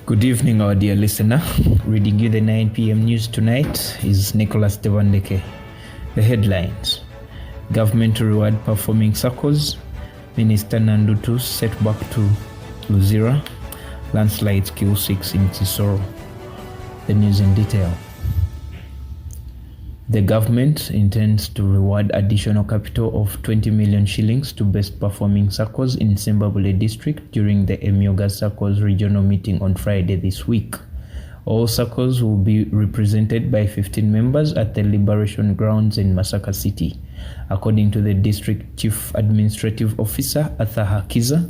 Good evening, our dear listener. Reading you the 9 p.m. news tonight is Nicholas Devandeke. The headlines: Government to reward performing circles. Minister Nandutu set back to Luzira. Landslides kill 6 in Kisoro. The news in detail. The government intends to reward additional capital of 20 million shillings to best performing SACCOs in Sembabule district during the Emyoga SACCOs regional meeting on Friday this week. All SACCOs will be represented by 15 members at the Liberation Grounds in Masaka City. According to the District Chief Administrative Officer, Arthur Hakiza,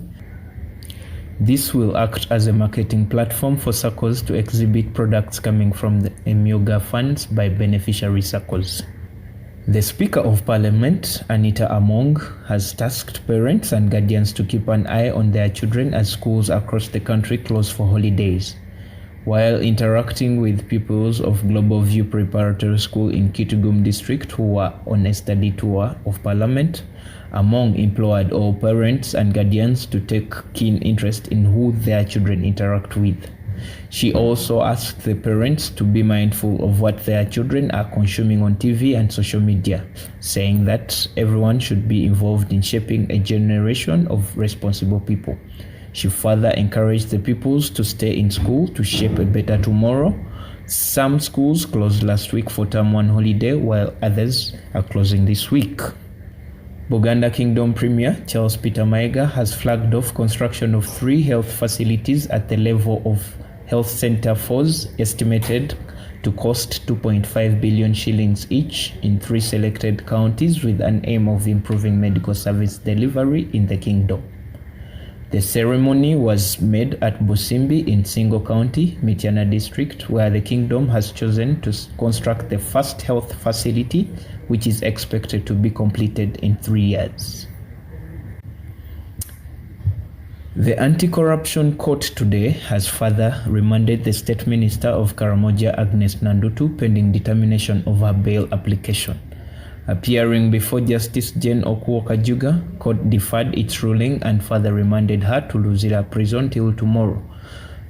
this will act as a marketing platform for SACCOs to exhibit products coming from the Emyoga funds by beneficiary SACCOs. The Speaker of Parliament, Anita Among, has tasked parents and guardians to keep an eye on their children as schools across the country close for holidays. While interacting with pupils of Global View Preparatory School in Kitgum District who were on a study tour of Parliament, Among implored all parents and guardians to take keen interest in who their children interact with. She also asked the parents to be mindful of what their children are consuming on TV and social media, saying that everyone should be involved in shaping a generation of responsible people. She further encouraged the pupils to stay in school to shape a better tomorrow. Some schools closed last week for Term 1 holiday, while others are closing this week. Buganda Kingdom Premier Charles Peter Mayiga has flagged off construction of 3 health facilities at the level of Health Centre 4s, estimated to cost 2.5 billion shillings each in 3 selected counties, with an aim of improving medical service delivery in the kingdom. The ceremony was made at Busimbi in Singo County, Mityana District, where the kingdom has chosen to construct the first health facility, which is expected to be completed in 3 years. The Anti-Corruption Court today has further remanded the State Minister of Karamoja, Agnes Nandutu, pending determination of her bail application. Appearing before Justice Jane Okuo Kajuga, court deferred its ruling and further remanded her to Luzira prison till tomorrow.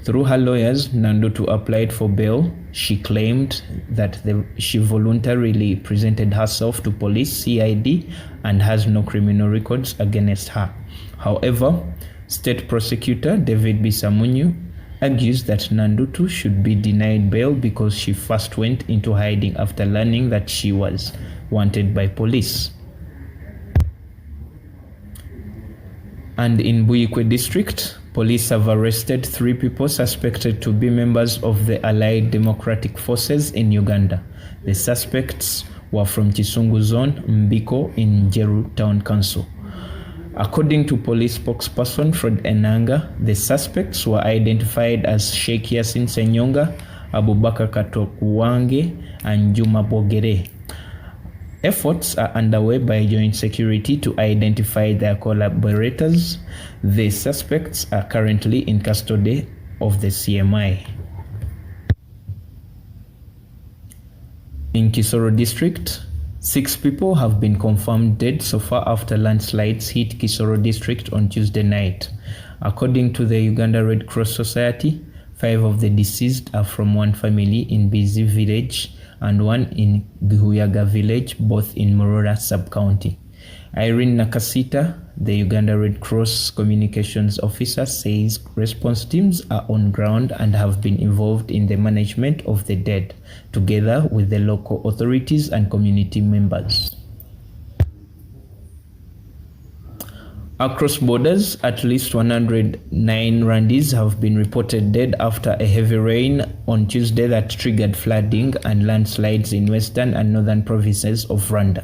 Through her lawyers, Nandutu applied for bail. She claimed that she voluntarily presented herself to police CID and has no criminal records against her. However, State Prosecutor David Bisamunyu argues that Nandutu should be denied bail because she first went into hiding after learning that she was wanted by police. And in Buikwe District, police have arrested 3 people suspected to be members of the Allied Democratic Forces in Uganda. The suspects were from Kisungu Zone, Mbiko in Jeru Town Council. According to police spokesperson Fred Enanga, the suspects were identified as Sheikh Yasin Senyonga, Abubakar Katokuwange, and Juma Bogere. Efforts are underway by Joint Security to identify their collaborators. The suspects are currently in custody of the CMI. In Kisoro District, 6 people have been confirmed dead so far after landslides hit Kisoro District on Tuesday night. According to the Uganda Red Cross Society, 5 of the deceased are from one family in Bizi village and one in Gihuyaga village, both in Morora sub-county. Irene Nakasita, the Uganda Red Cross communications officer, says response teams are on ground and have been involved in the management of the dead, together with the local authorities and community members. Across borders, at least 109 Rwandese have been reported dead after a heavy rain on Tuesday that triggered flooding and landslides in western and northern provinces of Rwanda.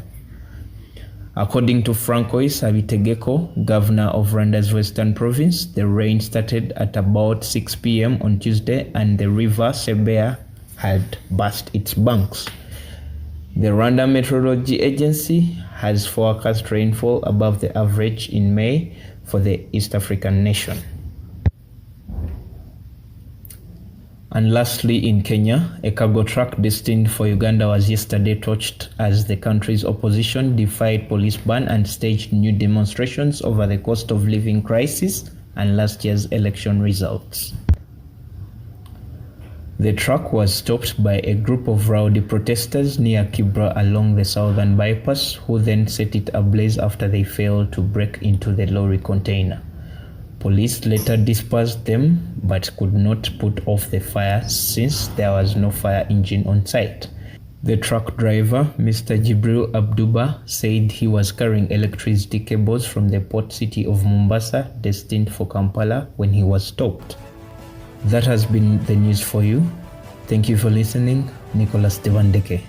According to Francois Habitegeko, governor of Rwanda's western province, the rain started at about 6 p.m. on Tuesday and the river Sebeya had burst its banks. The Rwanda Meteorology Agency has forecast rainfall above the average in May for the East African nation. And lastly, in Kenya, a cargo truck destined for Uganda was yesterday torched as the country's opposition defied police ban and staged new demonstrations over the cost of living crisis and last year's election results. The truck was stopped by a group of rowdy protesters near Kibra along the southern bypass, who then set it ablaze after they failed to break into the lorry container. Police later dispersed them but could not put off the fire since there was no fire engine on site. The truck driver, Mr. Jibril Abduba, said he was carrying electricity cables from the port city of Mombasa destined for Kampala when he was stopped. That has been the news for you. Thank you for listening. Nicholas Devandeke.